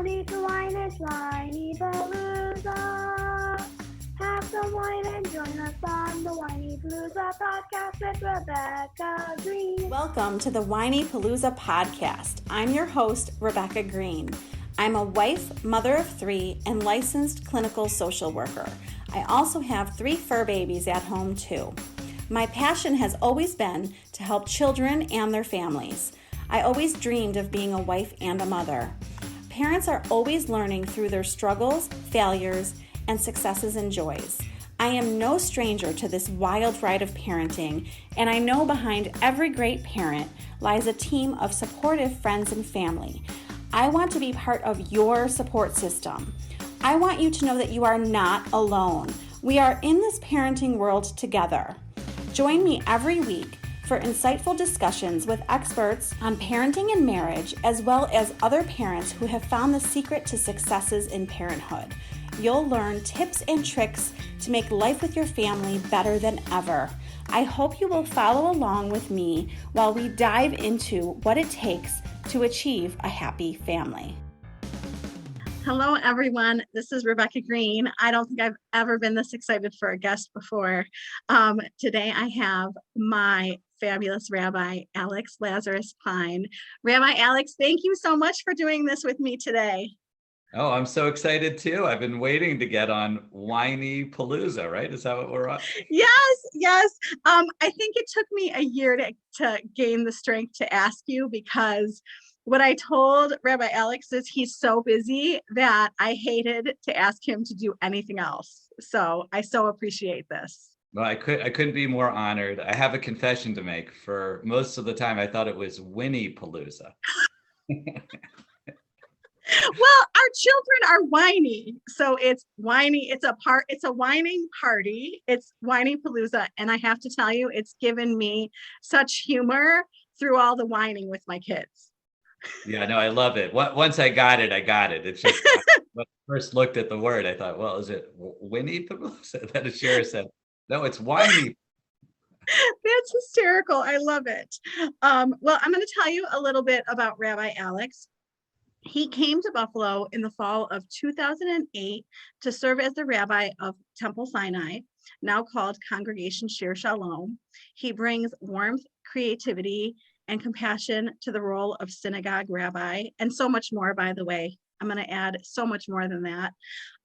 No need to whine, it's Whiny Palooza. Have some wine and join us on the Whiny Palooza podcast with Rebecca Green. Welcome to the Whiny Palooza podcast. I'm your host, Rebecca Green. I'm a wife, mother of three, and licensed clinical social worker. I also have 3 fur babies at home too. My passion has always been to help children and their families. I always dreamed of being a wife and a mother. Parents are always learning through their struggles, failures, and successes and joys. I am no stranger to this wild ride of parenting, and I know behind every great parent lies a team of supportive friends and family. I want to be part of your support system. I want you to know that you are not alone. We are in this parenting world together. Join me every week for insightful discussions with experts on parenting and marriage, as well as other parents who have found the secret to successes in parenthood. You'll learn tips and tricks to make life with your family better than ever. I hope you will follow along with me while we dive into what it takes to achieve a happy family. Hello, everyone. This is Rebecca Green. I don't think I've ever been this excited for a guest before. Today, I have my fabulous Rabbi Alex Lazarus-Klein. Rabbi Alex, thank you so much for doing this with me today. Oh, I'm so excited too. I've been waiting to get on Whiny Palooza, right? Is that what we're on? Yes. I think it took me a year to gain the strength to ask you, because what I told Rabbi Alex is he's so busy that I hated to ask him to do anything else. So I so appreciate this. Well, I couldn't be more honored. I have a confession to make. For most of the time, I thought it was Winnie Palooza. Well, our children are whiny, so it's whiny. It's a whining party. It's Whiny Palooza, and I have to tell you, it's given me such humor through all the whining with my kids. Yeah, no, I love it. Once I got it. It's just when I first looked at the word, I thought, well, is it Winnie Palooza? Then Shir said, no, it's whiny. That's hysterical. I love it. Well, I'm going to tell you a little bit about Rabbi Alex. He came to Buffalo in the fall of 2008 to serve as the rabbi of Temple Sinai, now called Congregation Shir Shalom. He brings warmth, creativity, and compassion to the role of synagogue rabbi, and so much more, by the way. I'm going to add so much more than that.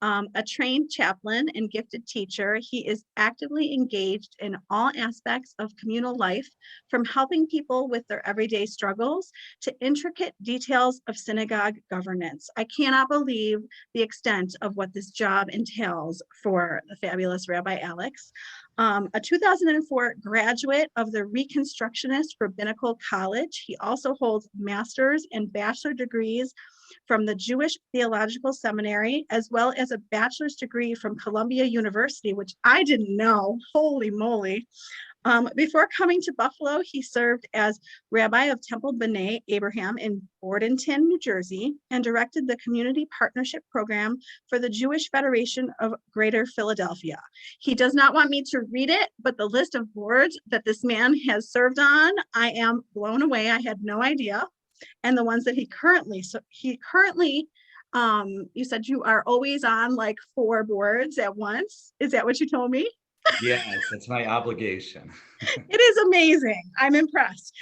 A trained chaplain and gifted teacher, he is actively engaged in all aspects of communal life, from helping people with their everyday struggles to intricate details of synagogue governance. I cannot believe the extent of what this job entails for the fabulous Rabbi Alex. A 2004 graduate of the Reconstructionist Rabbinical College, he also holds master's and bachelor degrees from the Jewish Theological Seminary, as well as a bachelor's degree from Columbia University, which I didn't know. Holy moly. Before coming to Buffalo, he served as rabbi of Temple B'nai Abraham in Bordenton, New Jersey, and directed the Community Partnership Program for the Jewish Federation of Greater Philadelphia. He does not want me to read it, but the list of boards that this man has served on, I am blown away. I had no idea. And the ones that he currently, you said you are always on like 4 boards at once. Is that what you told me? Yes, that's my obligation. It is amazing. I'm impressed.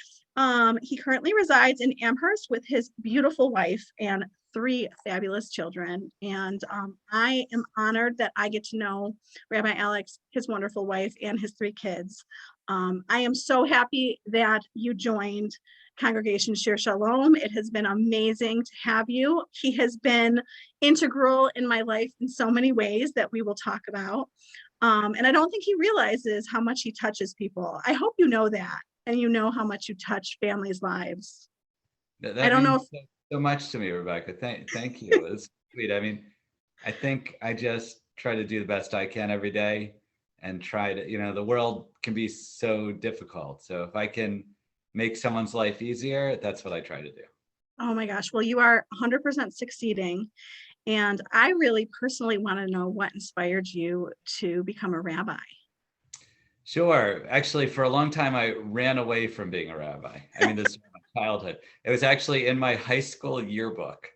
He currently resides in Amherst with his beautiful wife and 3 fabulous children. And I am honored that I get to know Rabbi Alex, his wonderful wife, and his 3 kids. I am so happy that you joined Congregation Shir Shalom. It has been amazing to have you. He has been integral in my life in so many ways that we will talk about. And I don't think he realizes how much he touches people. I hope you know that, and you know how much you touch families' lives. That I don't know if so much to me, Rebecca. Thank you. It's sweet. I mean, I think I just try to do the best I can every day and try to, the world can be so difficult. So if I can make someone's life easier, that's what I try to do. Oh my gosh. Well, you are 100% succeeding. And I really personally want to know what inspired you to become a rabbi. Sure. Actually, for a long time, I ran away from being a rabbi. I mean, this is my childhood. It was actually in my high school yearbook.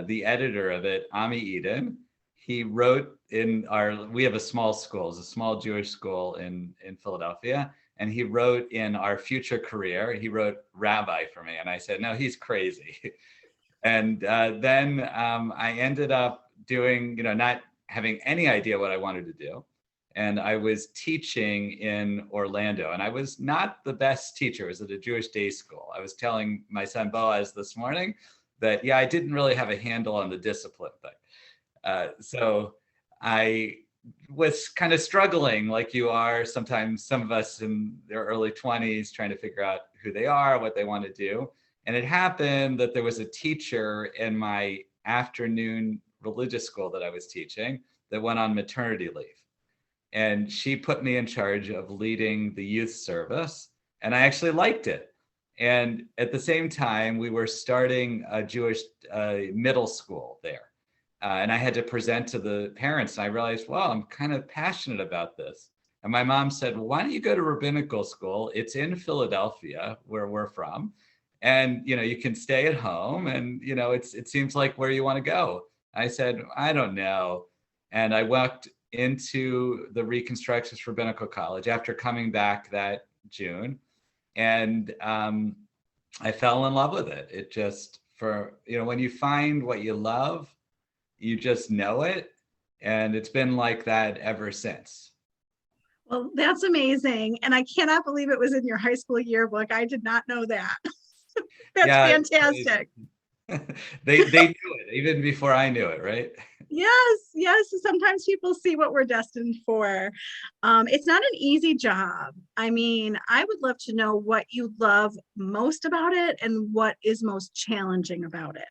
the editor of it, Ami Eden, he wrote we have a small school, it's a small Jewish school in Philadelphia. And he wrote in our future career, he wrote rabbi for me. And I said, no, he's crazy. And then I ended up doing, not having any idea what I wanted to do. And I was teaching in Orlando, and I was not the best teacher. I was at a Jewish day school. I was telling my son Boaz this morning that, I didn't really have a handle on the discipline thing. So I was kind of struggling like you are sometimes, some of us in their early 20s, trying to figure out who they are, what they want to do. And it happened that there was a teacher in my afternoon religious school that I was teaching that went on maternity leave. And she put me in charge of leading the youth service. And I actually liked it. And at the same time, we were starting a Jewish middle school there. And I had to present to the parents. And I realized, well, I'm kind of passionate about this. And my mom said, well, why don't you go to rabbinical school? It's in Philadelphia, where we're from. And, you can stay at home. And, it seems like where you want to go. I said, I don't know. And I walked into the Reconstructionist Rabbinical College after coming back that June. And I fell in love with it. It just, when you find what you love, you just know it. And it's been like that ever since. Well, that's amazing. And I cannot believe it was in your high school yearbook. I did not know that. That's fantastic. They knew it even before I knew it, right? Yes. Sometimes people see what we're destined for. It's not an easy job. I mean, I would love to know what you love most about it and what is most challenging about it.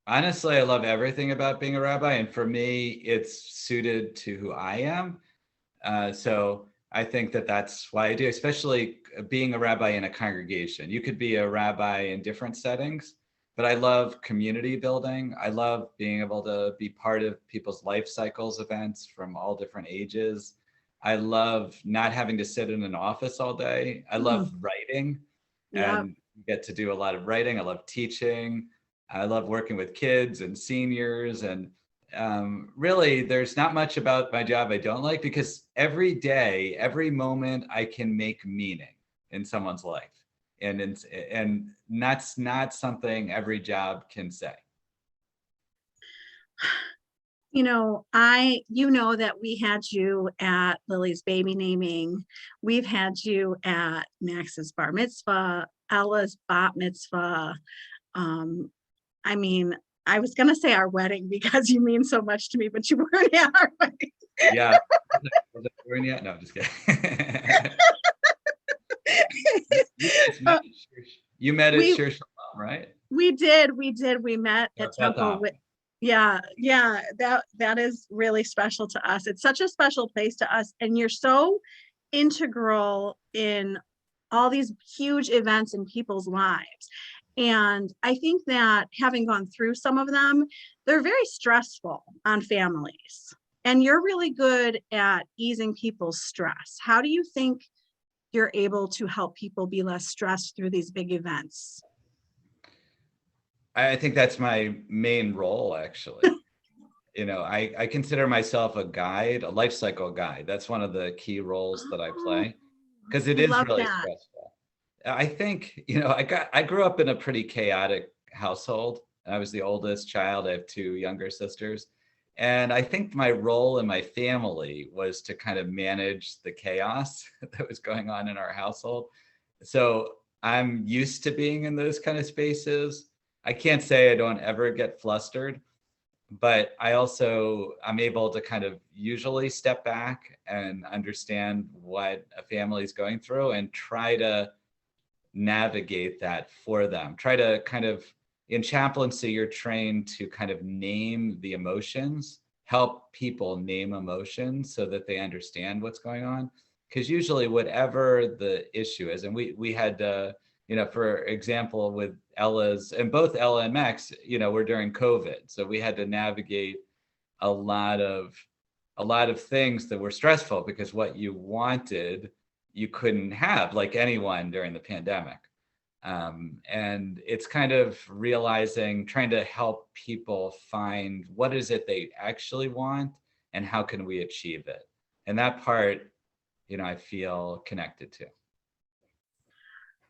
Honestly, I love everything about being a rabbi. And for me, it's suited to who I am. So I think that's why I do, especially being a rabbi in a congregation. You could be a rabbi in different settings, but I love community building. I love being able to be part of people's life cycles events from all different ages. I love not having to sit in an office all day. I love writing and get to do a lot of writing. I love teaching. I love working with kids and seniors. And really, there's not much about my job I don't like, because every day, every moment, I can make meaning in someone's life. And that's not something every job can say. That we had you at Lily's baby naming. We've had you at Max's bar mitzvah, Ella's bat mitzvah. I was going to say our wedding because you mean so much to me, but you weren't at our wedding. Yeah. Was it wearing yet? No, I'm just kidding. You met at Shir Shalom, right? We did. We met at Temple. Yeah. That is really special to us. It's such a special place to us. And you're so integral in all these huge events in people's lives. And I think that having gone through some of them, they're very stressful on families. And you're really good at easing people's stress. How do you think you're able to help people be less stressed through these big events? I think that's my main role, actually. I consider myself a guide, a life cycle guide. That's one of the key roles that I play, because it is really stressful. I think, I grew up in a pretty chaotic household. I was the oldest child. I have two younger sisters. And I think my role in my family was to kind of manage the chaos that was going on in our household. So I'm used to being in those kind of spaces. I can't say I don't ever get flustered, but I'm able to kind of usually step back and understand what a family is going through and try to navigate that for them. Try to kind of, in chaplaincy, you're trained to kind of name the emotions, help people name emotions so that they understand what's going on. Because usually whatever the issue is, and we had, for example, with Ella's, and both Ella and Max, were during COVID. So we had to navigate a lot of things that were stressful, because what you wanted, you couldn't have, like anyone during the pandemic. And it's kind of realizing, trying to help people find what is it they actually want and how can we achieve it. And that part, I feel connected to.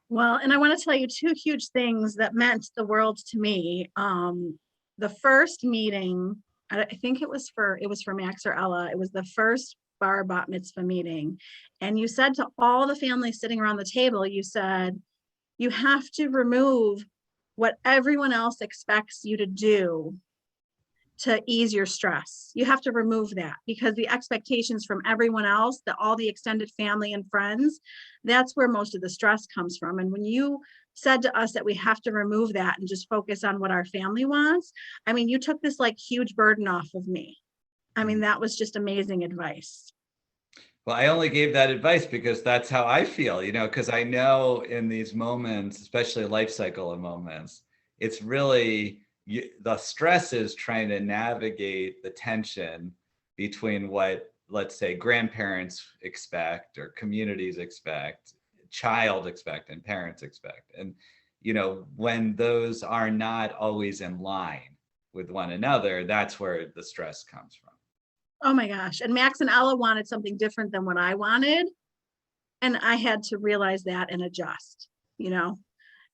Well, and I want to tell you two huge things that meant the world to me. The first meeting, I think it was for Max or Ella. It was the first bar bat mitzvah meeting. And you said to all the families sitting around the table, you said, you have to remove what everyone else expects you to do to ease your stress. You have to remove that, because the expectations from everyone else, all the extended family and friends, that's where most of the stress comes from. And when you said to us that we have to remove that and just focus on what our family wants, I mean, you took this like huge burden off of me. I mean, that was just amazing advice. Well, I only gave that advice because that's how I feel, because I know in these moments, especially life cycle of moments, it's really, the stress is trying to navigate the tension between what, let's say, grandparents expect or communities expect, child expect, and parents expect. And, when those are not always in line with one another, that's where the stress comes from. Oh my gosh. And Max and Ella wanted something different than what I wanted. And I had to realize that and adjust,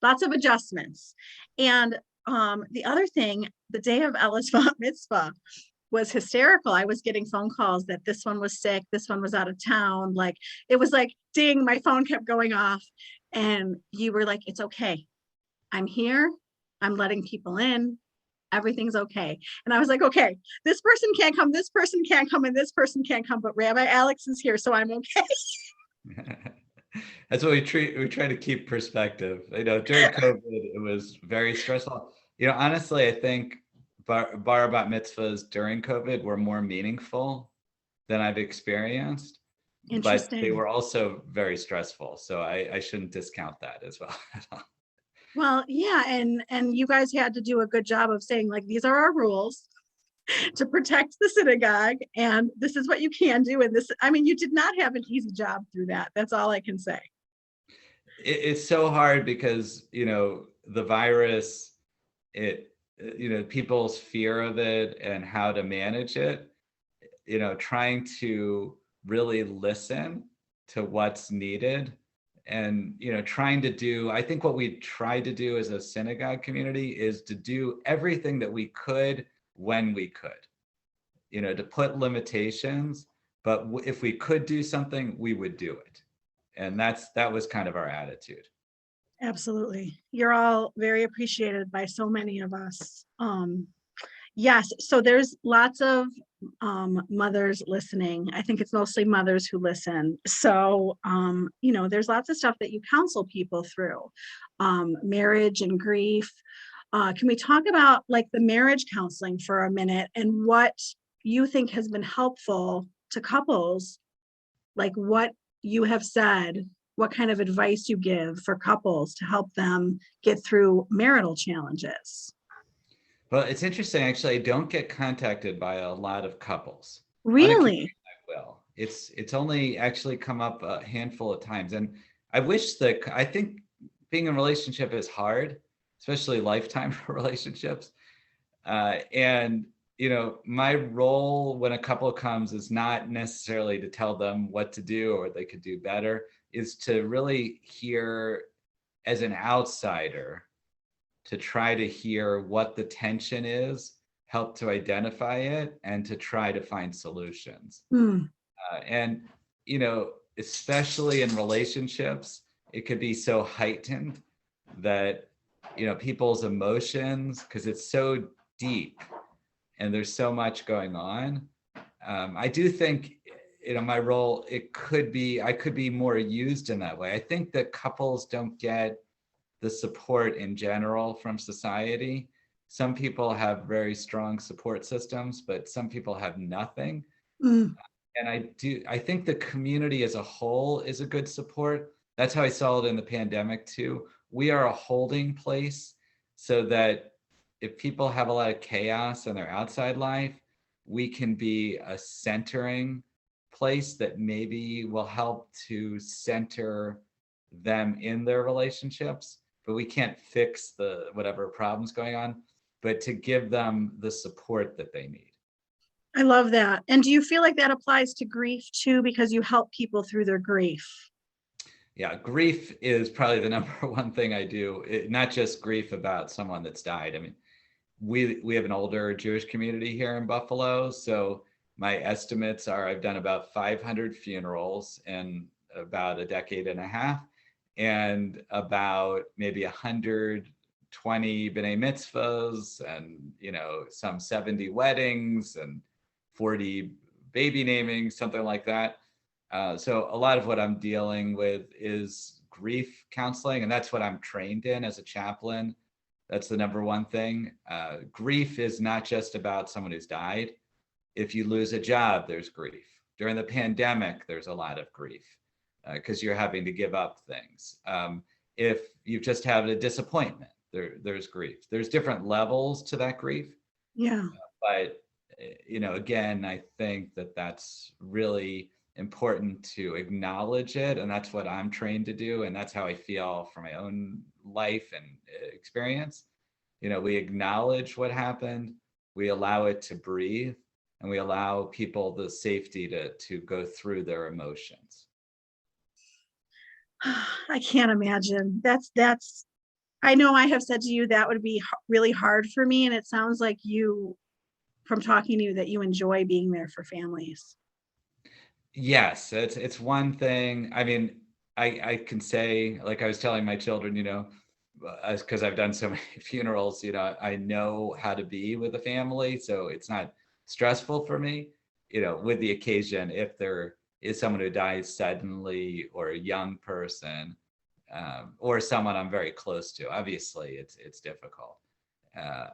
lots of adjustments. And the other thing, the day of Ella's bat mitzvah was hysterical. I was getting phone calls that this one was sick, this one was out of town. Like, it was like, ding, my phone kept going off. And you were like, it's okay. I'm here. I'm letting people in. Everything's okay. And I was like, okay, this person can't come, this person can't come, and this person can't come, but Rabbi Alex is here, so I'm okay. That's what we try to keep perspective. During COVID, it was very stressful. Honestly, I think bar bat mitzvahs during COVID were more meaningful than I've experienced, but they were also very stressful. So I shouldn't discount that as well. Well, yeah, and you guys had to do a good job of saying, like, these are our rules to protect the synagogue, and this is what you can do. And this, I mean, you did not have an easy job through that. That's all I can say. It's so hard because, the virus, people's fear of it and how to manage it, trying to really listen to what's needed. And, trying to do, I think what we tried to do as a synagogue community is to do everything that we could when we could, to put limitations, but if we could do something, we would do it. And that was kind of our attitude. Absolutely. You're all very appreciated by so many of us. Yes, so there's lots of mothers listening. I think it's mostly mothers who listen. So, there's lots of stuff that you counsel people through, marriage and grief. Can we talk about like the marriage counseling for a minute and what you think has been helpful to couples, like what you have said, what kind of advice you give for couples to help them get through marital challenges? Well, it's interesting, actually. I don't get contacted by a lot of couples. Really? I will. It's only actually come up a handful of times. And I think being in a relationship is hard, especially lifetime relationships. And, my role when a couple comes is not necessarily to tell them what to do or what they could do better, is to really hear as an outsider, to try to hear what the tension is, help to identify it, and to try to find solutions. And, especially in relationships, it could be so heightened that, people's emotions, because it's so deep and there's so much going on. I do think, my role, I could be more used in that way. I think that couples don't get the support in general from society. Some people have very strong support systems, but some people have nothing. And I think the community as a whole is a good support. That's how I saw it in the pandemic too. We are a holding place so that if people have a lot of chaos in their outside life, we can be a centering place that maybe will help to center them in their relationships. but we can't fix the whatever problem's going on, but to give them the support that they need. I love that. And do you feel like that applies to grief too, because you help people through their grief? Yeah, grief is probably the number one thing I do. Not just grief about someone that's died. I mean, we have an older Jewish community here in Buffalo, so my estimates are I've done about 500 funerals in about a decade and a half, and about maybe 120 b'nai mitzvahs, and some 70 weddings and 40 baby namings, something like that. So a lot of what I'm dealing with is grief counseling, and that's what I'm trained in as a chaplain. That's the number one thing. Grief is not just about someone who's died. If you lose a job, there's grief. During the pandemic, there's a lot of grief because you're having to give up things. If you've just had a disappointment, there's grief. There's different levels to that grief. Yeah. But again, I think that that's really important to acknowledge it, and that's what I'm trained to do, and that's how I feel from my own life and experience. We acknowledge what happened, we allow it to breathe, and we allow people the safety to go through their emotions. I can't imagine. That's I know I have said to you that would be really hard for me, and it sounds like you, from talking to you, that you enjoy being there for families. Yes, it's one thing. I mean, I can say, like I was telling my children, because I've done so many funerals, I know how to be with a family, so it's not stressful for me. With the occasion, if there is someone who dies suddenly, or a young person, or someone I'm very close to, obviously it's difficult.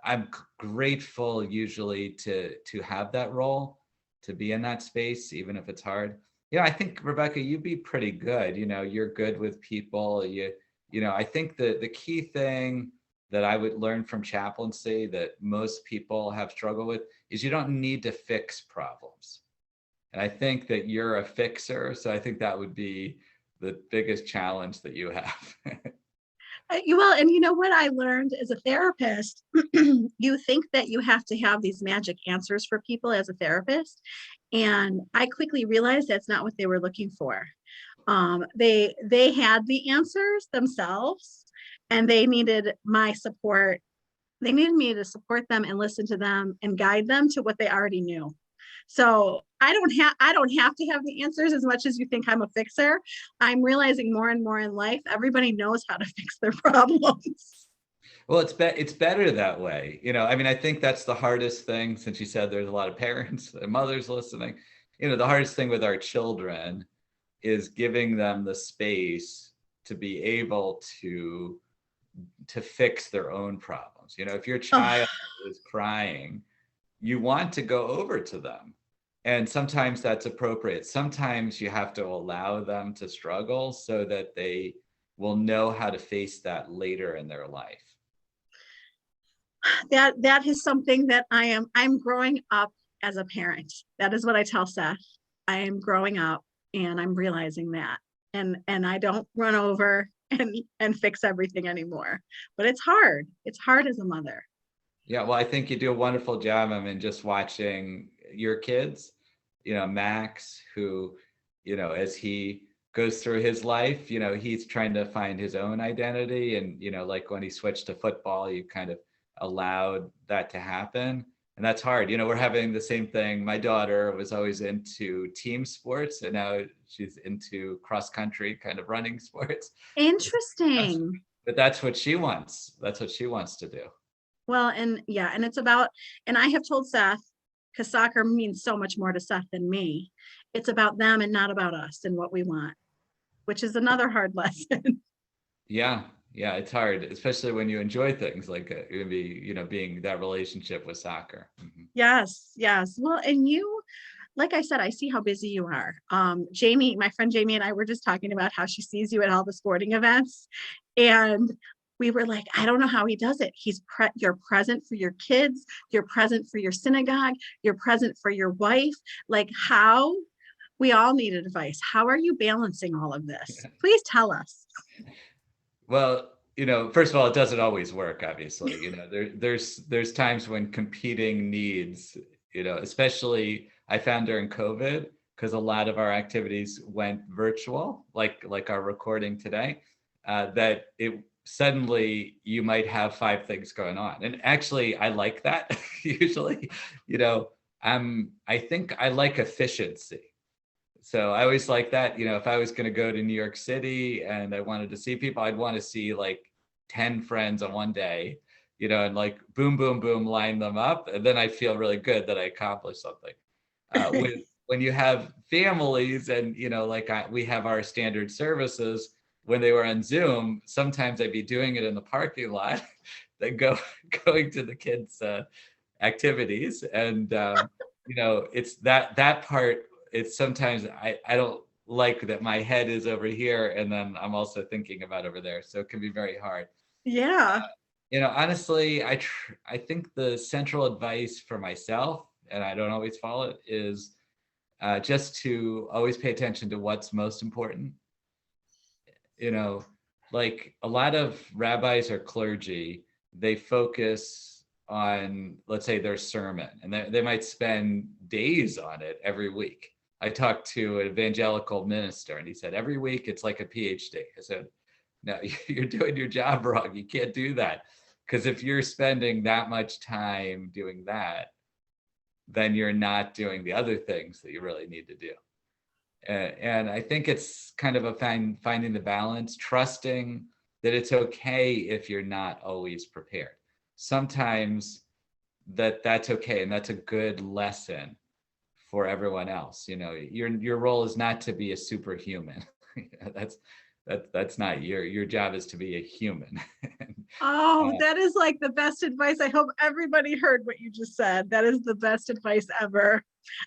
I'm grateful usually to have that role, to be in that space, even if it's hard. I think, Rebecca, you'd be pretty good. You're good with people. I think the key thing that I would learn from chaplaincy that most people have struggled with is you don't need to fix problems. And I think that you're a fixer. So I think that would be the biggest challenge that you have. Well, and you know what I learned as a therapist, you think that you have to have these magic answers for people as a therapist. And I quickly realized that's not what they were looking for. They had the answers themselves, and they needed my support. They needed me to support them and listen to them and guide them to what they already knew. So I don't have to have the answers as much as you think I'm a fixer. I'm realizing more and more in life, everybody knows how to fix their problems. Well, it's better that way. I mean, I think that's the hardest thing, since you said there's a lot of parents and mothers listening. The hardest thing with our children is giving them the space to be able to fix their own problems. If your child is crying, you want to go over to them. And sometimes that's appropriate. Sometimes you have to allow them to struggle so that they will know how to face that later in their life. That is something that I'm growing up as a parent. That is what I tell Seth. I am growing up, and I'm realizing that. And I don't run over and fix everything anymore. But it's hard. It's hard as a mother. Yeah, well, I think you do a wonderful job. I mean, just watching your kids, Max, who, as he goes through his life, he's trying to find his own identity. And, like when he switched to football, you kind of allowed that to happen. And that's hard. We're having the same thing. My daughter was always into team sports, and now she's into cross country kind of running sports. Interesting. But that's what she wants. That's what she wants to do. Well, and yeah, and it's about, and I have told Seth, because soccer means so much more to Seth than me, it's about them and not about us and what we want, which is another hard lesson. Yeah, it's hard, especially when you enjoy things like being that relationship with soccer. Mm-hmm. Yes. Well, and you, like I said, I see how busy you are. Jamie, my friend Jamie, and I were just talking about how she sees you at all the sporting events, and we were like, I don't know how he does it. You're present for your kids, you're present for your synagogue, you're present for your wife. Like, how? We all need advice. How are you balancing all of this? Please tell us. Well, first of all, it doesn't always work, obviously. There's times when competing needs, especially I found during COVID, because a lot of our activities went virtual, like our recording today, that it suddenly you might have 5 things going on. And actually, I like that. Usually, I think I like efficiency. So I always like that, if I was going to go to New York City and I wanted to see people, I'd want to see like 10 friends on one day, and like boom, boom, boom, line them up. And then I feel really good that I accomplished something. When you have families and, we have our standard services, when they were on Zoom, sometimes I'd be doing it in the parking lot, then going to the kids' activities. And, it's that part. It's sometimes I don't like that my head is over here and then I'm also thinking about over there. So it can be very hard. Yeah. Honestly, I think the central advice for myself, and I don't always follow it, is just to always pay attention to what's most important. Like a lot of rabbis or clergy, they focus on, let's say, their sermon, and they might spend days on it every week. I talked to an evangelical minister and he said, every week it's like a PhD. I said, no, you're doing your job wrong. You can't do that. Because if you're spending that much time doing that, then you're not doing the other things that you really need to do. And I think it's kind of finding the balance, trusting that it's okay if you're not always prepared. Sometimes that's okay, and that's a good lesson for everyone else. Your role is not to be a superhuman. That's not your job. Is to be a human. Oh, that is like the best advice. I hope everybody heard what you just said. That is the best advice ever.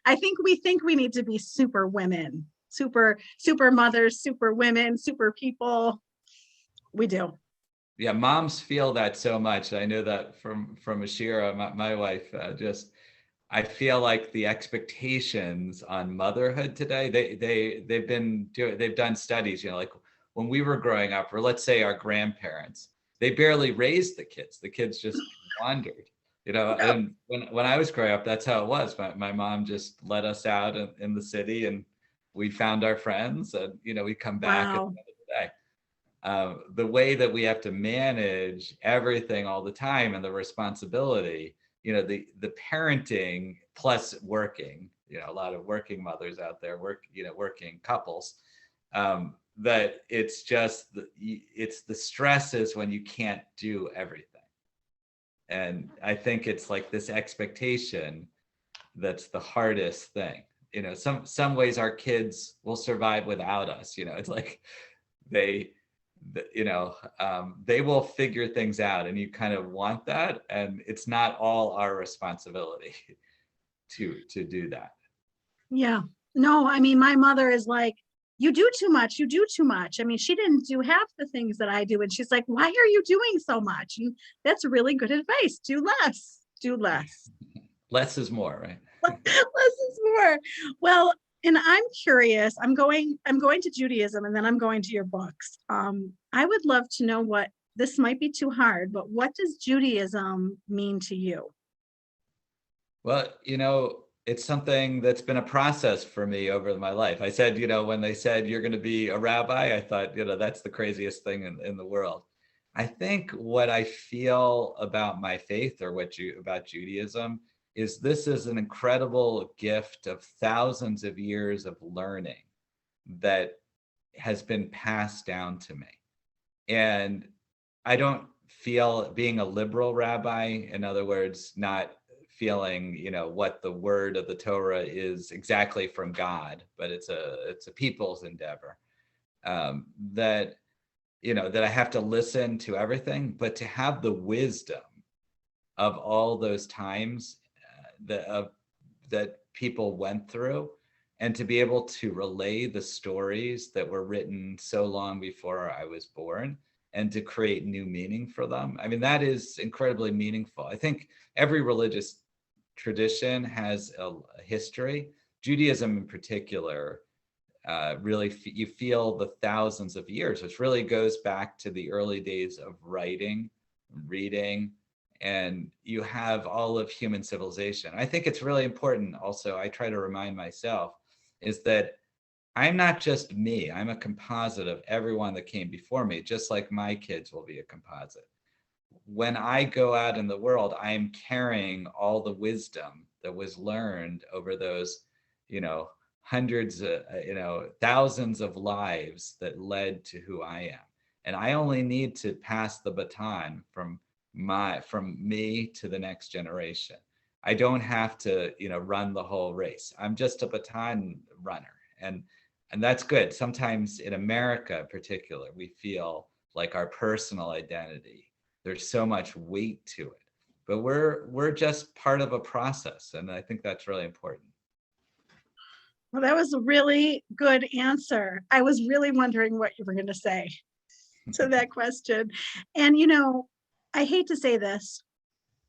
I think we need to be super women, super mothers, super women, super people. We do. Yeah, moms feel that so much. I know that from Ashira, my wife. I feel like the expectations on motherhood today. They've done studies. Like when we were growing up, or let's say our grandparents, they barely raised the kids. The kids just wandered. And when I was growing up, that's how it was. My mom just let us out in the city, and we found our friends, and we come back at the end of the day. The way that we have to manage everything all the time and the responsibility, the parenting plus working, a lot of working mothers out there, working couples, that it's just it's the stresses when you can't do everything. And I think it's like this expectation that's the hardest thing. Some ways our kids will survive without us. It's like they will figure things out, and you kind of want that, and it's not all our responsibility to do that. Yeah. No, I mean, my mother is like, you do too much. I mean, she didn't do half the things that I do. And she's like, why are you doing so much? And that's really good advice. Do less. Less is more, right? Less is more. Well, and I'm curious, I'm going to Judaism, and then I'm going to your books. I would love to know this might be too hard, but what does Judaism mean to you? Well, it's something that's been a process for me over my life. I said, when they said you're going to be a rabbi, I thought, that's the craziest thing in the world. I think what I feel about my faith, or about Judaism, is this is an incredible gift of thousands of years of learning that has been passed down to me. And I don't feel being a liberal rabbi, in other words, not feeling, what the word of the Torah is exactly from God, but it's a people's endeavor, that I have to listen to everything, but to have the wisdom of all those times that people went through, and to be able to relay the stories that were written so long before I was born, and to create new meaning for them. I mean, that is incredibly meaningful. I think every religious tradition has a history. Judaism in particular really you feel the thousands of years, which really goes back to the early days of writing, reading, and you have all of human civilization. I think it's really important also, I try to remind myself, is that I'm not just me. I'm a composite of everyone that came before me, just like my kids will be a composite. When I go out in the world, I'm carrying all the wisdom that was learned over those, hundreds, thousands of lives that led to who I am. And I only need to pass the baton from me to the next generation. I don't have to, run the whole race. I'm just a baton runner. And that's good. Sometimes in America in particular, we feel like our personal identity, there's so much weight to it, but we're just part of a process. And I think that's really important. Well, that was a really good answer. I was really wondering what you were going to say to that question. And, I hate to say this.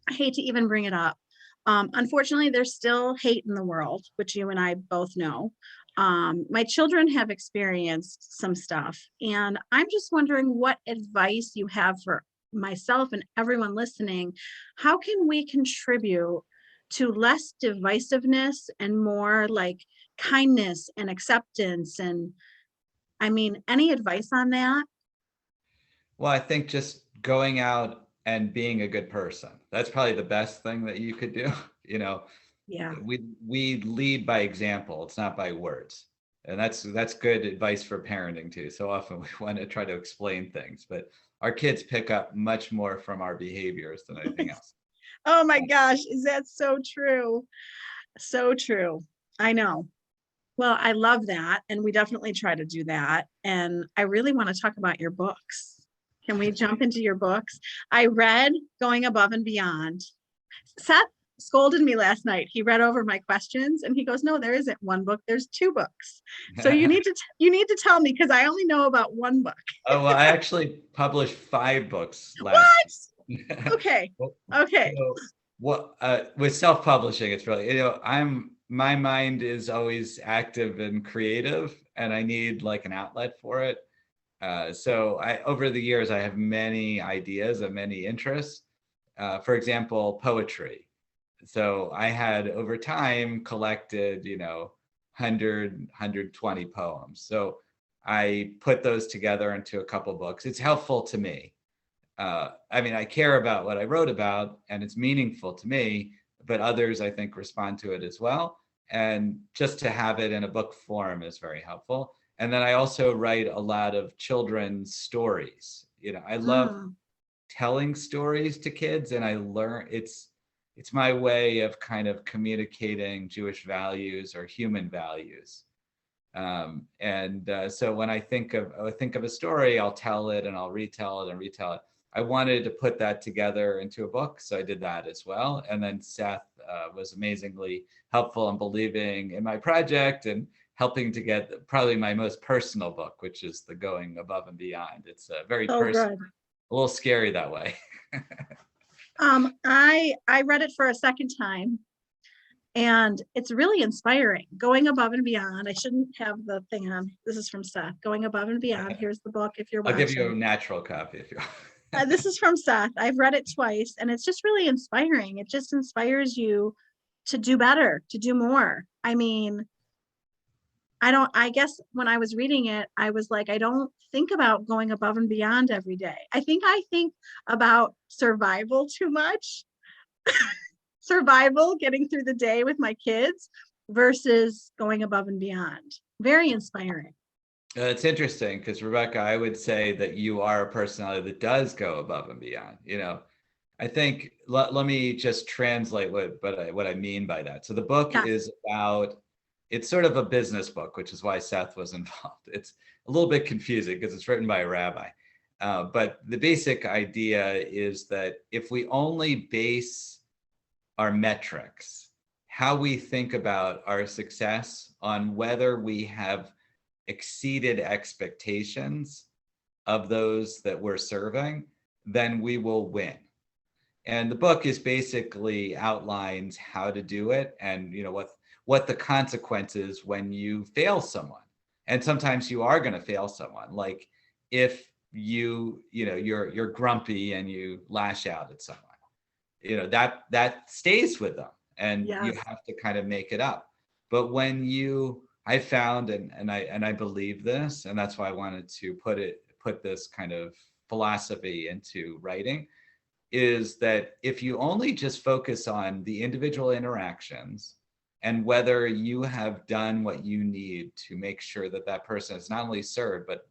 I hate to even bring it up. Unfortunately, there's still hate in the world, which you and I both know. My children have experienced some stuff, and I'm just wondering what advice you have for myself and everyone listening. How can we contribute to less divisiveness and more like kindness and acceptance? And any advice on that? Well, I think just going out and being a good person, that's probably the best thing that you could do. Yeah. We lead by example. It's not by words. And that's good advice for parenting too. So often we want to try to explain things, but our kids pick up much more from our behaviors than anything else. Oh my gosh, is that so true? So true. I know. Well, I love that. And we definitely try to do that. And I really want to talk about your books. Can we jump into your books? I read Going Above and Beyond. Seth scolded me last night. He read over my questions and he goes, "No, there isn't one book. There's two books. So you need to tell me, because I only know about one book." Oh, well, I actually published 5 books last. What? Okay. Okay. So, with self-publishing, it's really, my mind is always active and creative, and I need like an outlet for it. So over the years, I have many ideas and many interests. For example, poetry. So I had over time collected, 120 poems. So I put those together into a couple books. It's helpful to me. I care about what I wrote about and it's meaningful to me, but others I think respond to it as well. And just to have it in a book form is very helpful. And then I also write a lot of children's stories. I love telling stories to kids, and I learn it's my way of kind of communicating Jewish values or human values. So when I think of a story, I'll tell it and I'll retell it and retell it. I wanted to put that together into a book, so I did that as well. And then Seth was amazingly helpful in believing in my project and helping to get probably my most personal book, which is the Going Above and Beyond. It's very personal, a little scary that way. I read it for a second time, and it's really inspiring. Going Above and Beyond. I shouldn't have the thing on. This is from Seth. Going Above and Beyond. Here's the book if you're watching. I'll give you a natural copy if you want. This is from Seth. I've read it twice, and it's just really inspiring. It just inspires you to do better, to do more. I guess when I was reading it, I was like, I don't think about going above and beyond every day. I think about survival too much. Survival, getting through the day with my kids versus going above and beyond. Very inspiring. It's interesting because, Rebecca, I would say that you are a personality that does go above and beyond. I think, let me just translate what I mean by that. So the book is about, it's sort of a business book, which is why Seth was involved. It's a little bit confusing because it's written by a rabbi. But the basic idea is that if we only base our metrics, how we think about our success on whether we have exceeded expectations of those that we're serving, then we will win. And the book is basically outlines how to do it and what the consequences when you fail someone. And sometimes you are going to fail someone. Like if you're grumpy and you lash out at someone, that stays with them, and you Yes. have to kind of make it up. But when I found, and I believe this, and that's why I wanted to put this kind of philosophy into writing, is that if you only just focus on the individual interactions and whether you have done what you need to make sure that that person is not only served, but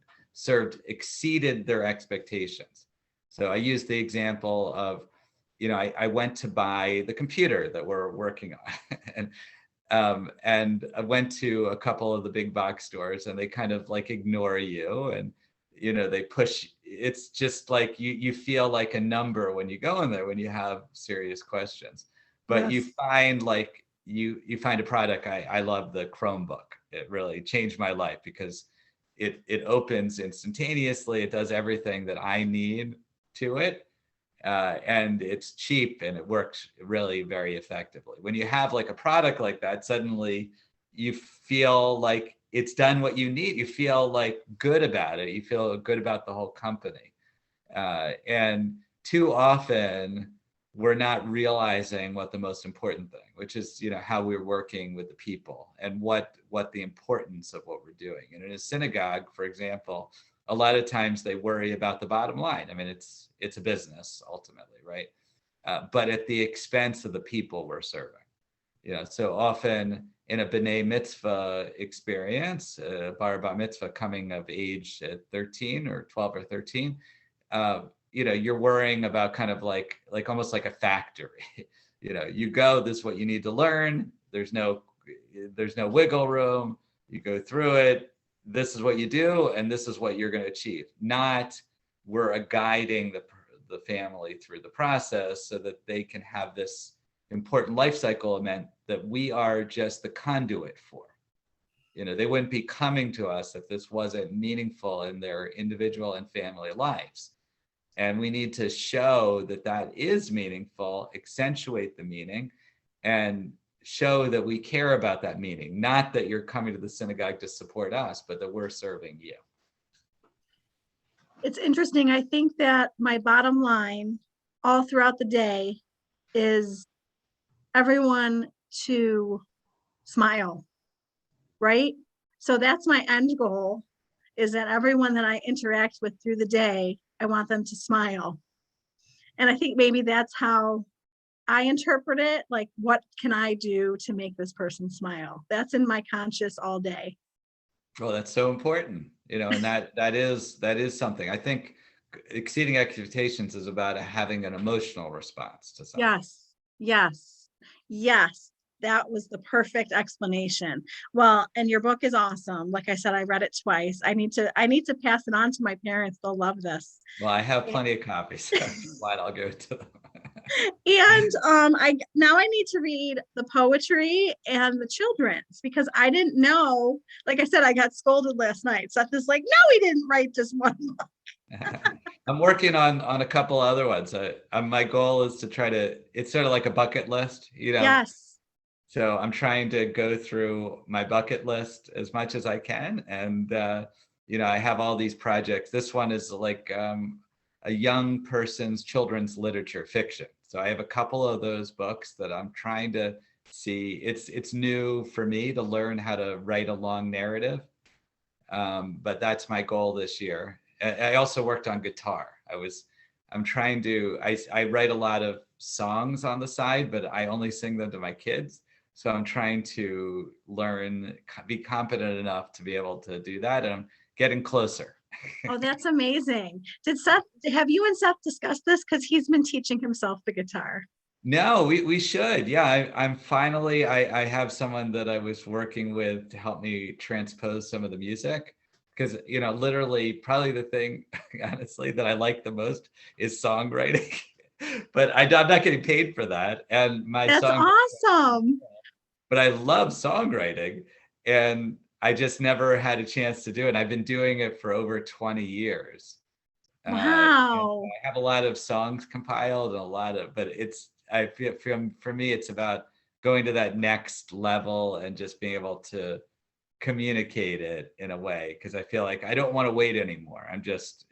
exceeded their expectations. So I use the example of, I went to buy the computer that we're working on. And I went to a couple of the big box stores, and they kind of like ignore you, and they push. It's just like you feel like a number when you go in there when you have serious questions. But you find like you find a product. I love the Chromebook. It really changed my life because it opens instantaneously. It does everything that I need to it. And it's cheap and it works really very effectively. When you have like a product like that, suddenly you feel like it's done what you need. You feel like good about it. You feel good about the whole company. And too often we're not realizing what the most important thing, which is, how we're working with the people and what the importance of what we're doing. And in a synagogue, for example, a lot of times they worry about the bottom line. I mean, it's a business ultimately, right? But at the expense of the people we're serving. So often in a B'nai Mitzvah experience, bar bat mitzvah coming of age at 13 or 12 or 13, you're worrying about kind of like almost like a factory. You go, this is what you need to learn. There's no wiggle room. You go through it. This is what you do, and this is what you're going to achieve. Not we're guiding the family through the process so that they can have this important life cycle event that we are just the conduit for. They wouldn't be coming to us if this wasn't meaningful in their individual and family lives. And we need to show that that is meaningful, accentuate the meaning, and show that we care about that meaning, not that you're coming to the synagogue to support us, but that we're serving you. It's interesting. I think that my bottom line all throughout the day is everyone to smile, right? So that's my end goal, is that everyone that I interact with through the day, I want them to smile. And I think maybe that's how I interpret it. Like, what can I do to make this person smile? That's in my conscious all day. Well, that's so important, and that is something. I think exceeding expectations is about having an emotional response to something. Yes. That was the perfect explanation. Well, and your book is awesome. Like I said, I read it twice. I need to pass it on to my parents. They'll love this. Well, I have plenty of copies. So glad I'll go to them. And I need to read the poetry and the children's, because I didn't know. Like I said, I got scolded last night. Seth is like, no, he didn't write just one book. I'm working on a couple other ones. My goal is to try to. It's sort of like a bucket list, Yes. So I'm trying to go through my bucket list as much as I can, and I have all these projects. This one is like a young person's children's literature fiction. So I have a couple of those books that I'm trying to see. It's new for me to learn how to write a long narrative, but that's my goal this year. I also worked on guitar. I'm trying to. I write a lot of songs on the side, but I only sing them to my kids. So I'm trying to be competent enough to be able to do that, and I'm getting closer. Oh, that's amazing. Have you and Seth discussed this? Because he's been teaching himself the guitar. No, we should. Yeah, I'm finally, I have someone that I was working with to help me transpose some of the music. Because, literally probably the thing, honestly, that I like the most is songwriting. But I'm not getting paid for that. And that's awesome. But I love songwriting, and I just never had a chance to do it. I've been doing it for over 20 years. Wow. I have a lot of songs compiled and but I feel for me, it's about going to that next level and just being able to communicate it in a way, because I feel like I don't want to wait anymore. I'm just,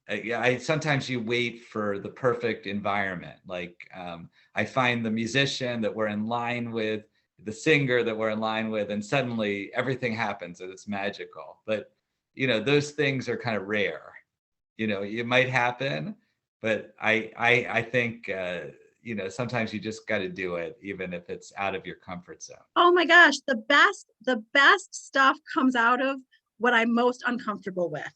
I sometimes you wait for the perfect environment. Like I find the musician that we're in line with, the singer that we're in line with, and suddenly everything happens and it's magical. But those things are kind of rare. It might happen, but I think sometimes you just got to do it, even if it's out of your comfort zone. Oh my gosh, the best stuff comes out of what I'm most uncomfortable with.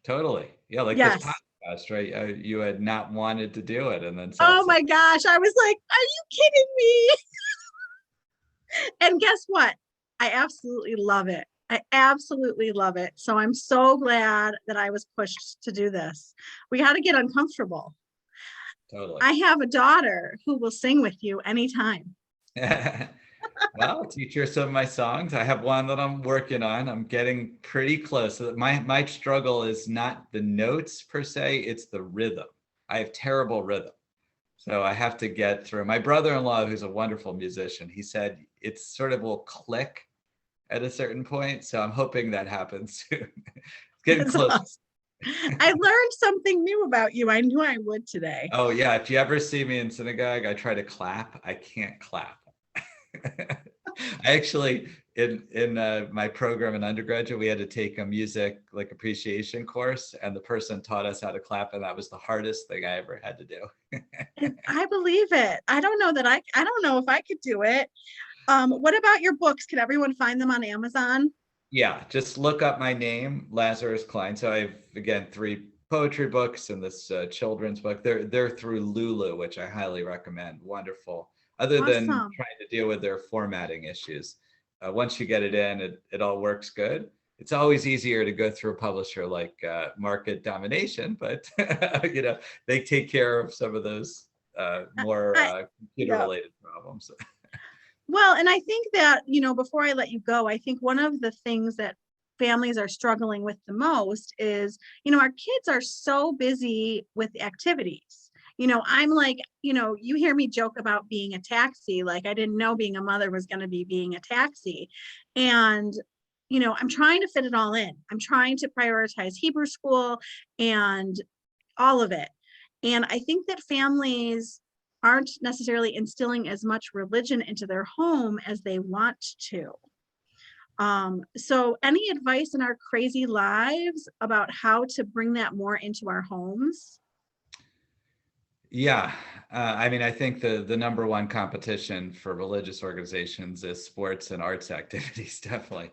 Totally. Yeah, like this Yes. podcast, right? You had not wanted to do it, and then Oh my gosh, I was like, are you kidding me? And guess what? I absolutely love it. I absolutely love it. So I'm so glad that I was pushed to do this. We got to get uncomfortable. Totally. I have a daughter who will sing with you anytime. Well, I'll teach her some of my songs. I have one that I'm working on. I'm getting pretty close. My struggle is not the notes per se, it's the rhythm. I have terrible rhythm. So I have to get through. My brother-in-law, who's a wonderful musician, he said it sort of will click at a certain point. So I'm hoping that happens soon. It's getting close. Awesome. I learned something new about you. I knew I would today. Oh yeah, if you ever see me in synagogue, I try to clap. I can't clap. I actually, in my program in undergraduate, we had to take a music appreciation course, and the person taught us how to clap, and that was the hardest thing I ever had to do. I believe it. I don't know if I could do it. What about your books? Can everyone find them on Amazon? Yeah, just look up my name, Lazarus-Klein. So I have, again, 3 poetry books and this children's book. They're through Lulu, which I highly recommend. Wonderful. Other than trying to deal with their formatting issues. Once you get it in, it all works good. It's always easier to go through a publisher like Market Domination, but they take care of some of those more computer-related problems. Well, and I think that, before I let you go, I think one of the things that families are struggling with the most is, our kids are so busy with activities. I'm like, you hear me joke about being a taxi. Like I didn't know being a mother was going to be being a taxi. And, I'm trying to fit it all in. I'm trying to prioritize Hebrew school and all of it. And I think that families aren't necessarily instilling as much religion into their home as they want to. So any advice in our crazy lives about how to bring that more into our homes? Yeah, I think the number one competition for religious organizations is sports and arts activities, definitely.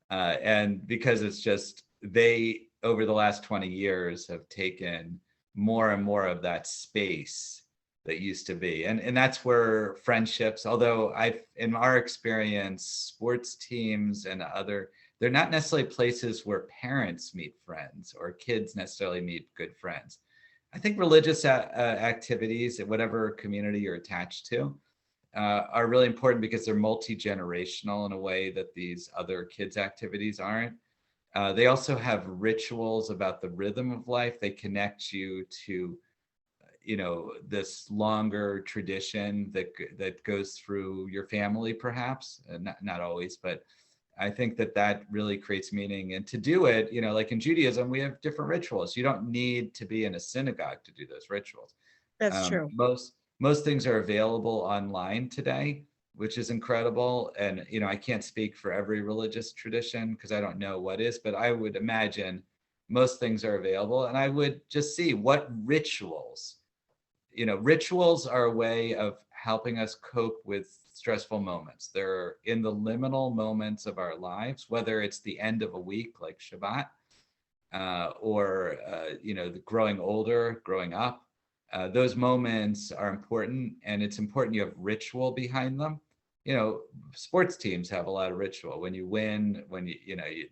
And because it's just, they, over the last 20 years, have taken more and more of that space that used to be. And that's where friendships, although in our experience, sports teams and they're not necessarily places where parents meet friends or kids necessarily meet good friends. I think religious activities in whatever community you're attached to are really important because they're multi-generational in a way that these other kids' activities aren't. They also have rituals about the rhythm of life. They connect you to this longer tradition that goes through your family, perhaps, not always, but I think that really creates meaning. And to do it, like in Judaism, we have different rituals. You don't need to be in a synagogue to do those rituals. That's true. Most things are available online today, which is incredible. And, I can't speak for every religious tradition because I don't know what is, but I would imagine most things are available. And I would just see what rituals are a way of helping us cope with stressful moments. They're in the liminal moments of our lives, whether it's the end of a week like Shabbat, or the growing older, growing up. Those moments are important, and it's important you have ritual behind them. Sports teams have a lot of ritual. When you win, when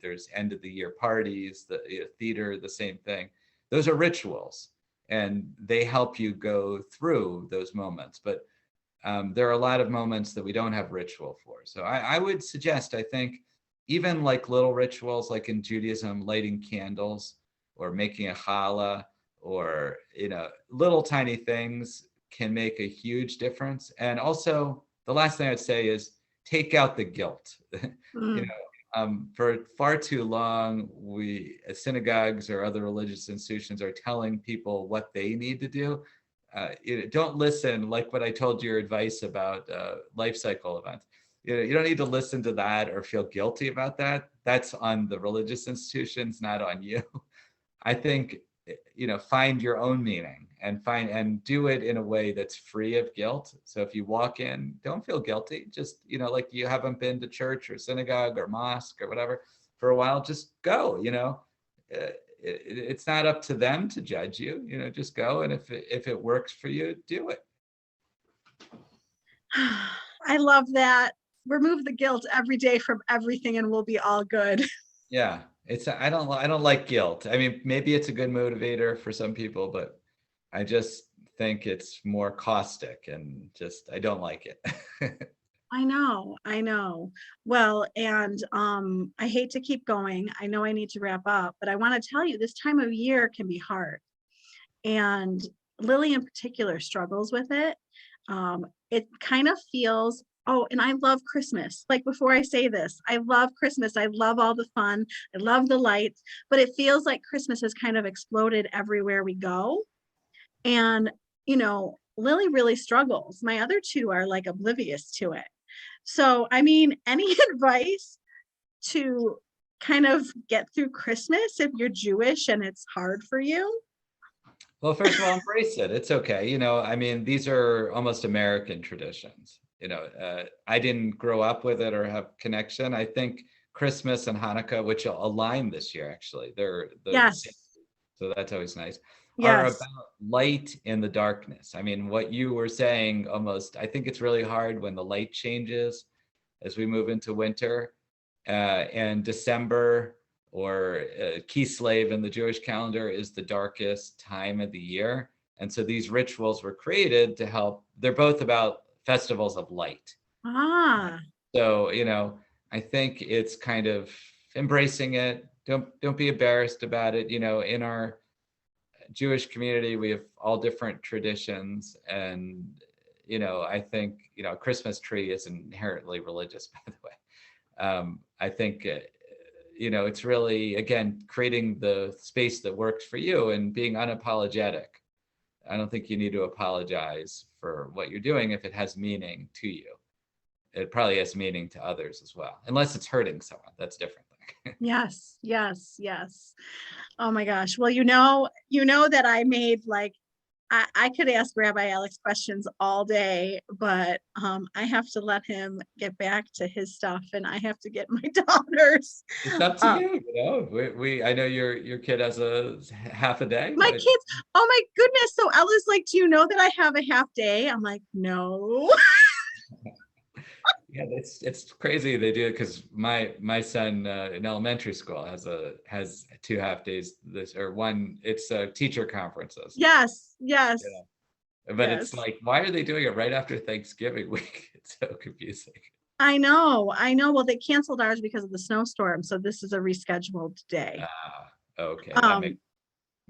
there's end of the year parties, the theater, the same thing. Those are rituals, and they help you go through those moments. But there are a lot of moments that we don't have ritual for. So I would suggest, I think, even like little rituals, like in Judaism, lighting candles or making a challah, or little tiny things can make a huge difference. And also, the last thing I'd say is take out the guilt. For far too long, we synagogues or other religious institutions are telling people what they need to do. Don't listen, like what I told you, your advice about life cycle events. You don't need to listen to that or feel guilty about that. That's on the religious institutions, not on you. I think, find your own meaning and do it in a way that's free of guilt. So if you walk in, don't feel guilty. Just, like you haven't been to church or synagogue or mosque or whatever for a while, just go. It's not up to them to judge you. Just go. And if it works for you, do it. I love that. Remove the guilt every day from everything and we'll be all good. Yeah. I don't like guilt. I mean, maybe it's a good motivator for some people, but I just think it's more caustic and I don't like it. I know. Well, and I hate to keep going. I know I need to wrap up, but I want to tell you this time of year can be hard. And Lily in particular struggles with it. It kind of feels, and I love Christmas. Like before I say this, I love Christmas. I love all the fun. I love the lights, but it feels like Christmas has kind of exploded everywhere we go. And, Lily really struggles. My other two are like oblivious to it. So, I mean, any advice to kind of get through Christmas if you're Jewish and it's hard for you? Well, first of all, embrace it. It's okay. I mean, these are almost American traditions. I didn't grow up with it or have connection. I think Christmas and Hanukkah, which will align this year, actually, they're yes. So that's always nice. Yes. Are about light in the darkness. I mean, what you were saying I think it's really hard when the light changes as we move into winter, and December or Kislev in the Jewish calendar is the darkest time of the year. And so these rituals were created to help. They're both about festivals of light. So, I think it's kind of embracing it. Don't be embarrassed about it. In our Jewish community, we have all different traditions. And, I think, a Christmas tree is inherently religious, by the way. I think, it's really, again, creating the space that works for you and being unapologetic. I don't think you need to apologize for what you're doing if it has meaning to you. It probably has meaning to others as well, unless it's hurting someone. That's different. Yes. Oh my gosh. Well, you know that I made I could ask Rabbi Alex questions all day, but I have to let him get back to his stuff and I have to get my daughters. It's up to you. I know your kid has a half a day. My kids, oh my goodness. So Ella's like, do you know that I have a half day? I'm like, no. Yeah, it's crazy they do it because my son in elementary school has 2 half days one. It's teacher conferences. Yes. But it's like, why are they doing it right after Thanksgiving week? It's so confusing. I know. Well, they canceled ours because of the snowstorm, so this is a rescheduled day. Okay.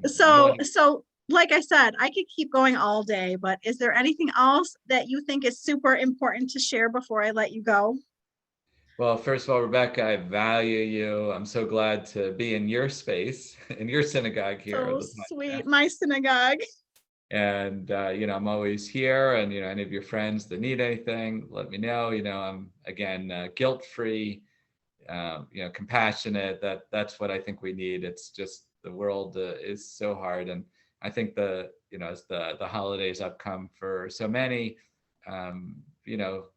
So like I said, I could keep going all day, but is there anything else that you think is super important to share before I let you go? Well, first of all, Rebecca, I value you. I'm so glad to be in your space, in your synagogue here. So sweet, my synagogue. And, I'm always here, and, any of your friends that need anything, let me know. I'm, again, guilt-free, compassionate. That's what I think we need. It's just the world is so hard. And I think as the holidays upcome for so many,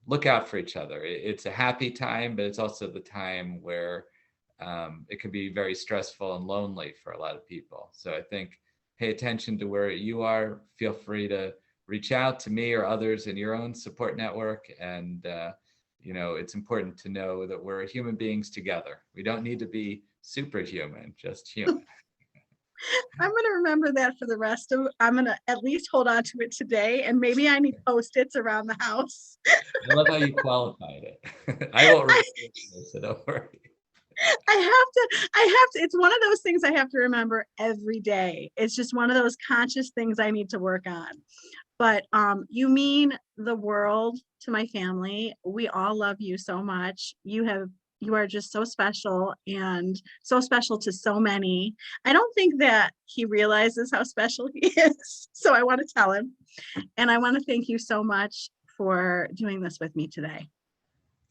look out for each other. It's a happy time, but it's also the time where it can be very stressful and lonely for a lot of people. So I think pay attention to where you are. Feel free to reach out to me or others in your own support network. And, it's important to know that we're human beings together. We don't need to be superhuman, just human. I'm going to remember that for the rest of, I'm going to at least hold on to it today. And maybe I need Post-its around the house. I love how you qualified it. I won't remember it, so don't worry. I have to, it's one of those things I have to remember every day. It's just one of those conscious things I need to work on. But you mean the world to my family. We all love you so much. You have You are just so special and so special to so many. I don't think that he realizes how special he is. So I want to tell him. And I want to thank you so much for doing this with me today.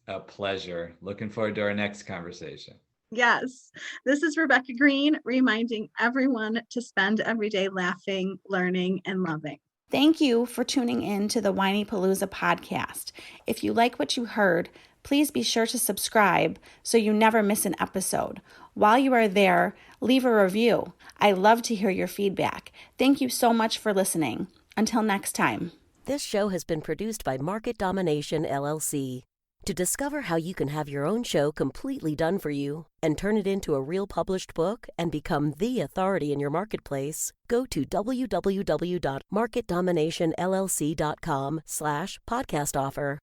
A pleasure. Looking forward to our next conversation. Yes, this is Rebecca Green, reminding everyone to spend every day laughing, learning, and loving. Thank you for tuning in to the Whiny Palooza podcast. If you like what you heard, please be sure to subscribe so you never miss an episode. While you are there, leave a review. I love to hear your feedback. Thank you so much for listening. Until next time. This show has been produced by Market Domination, LLC. To discover how you can have your own show completely done for you and turn it into a real published book and become the authority in your marketplace, go to www.marketdominationllc.com/podcast offer.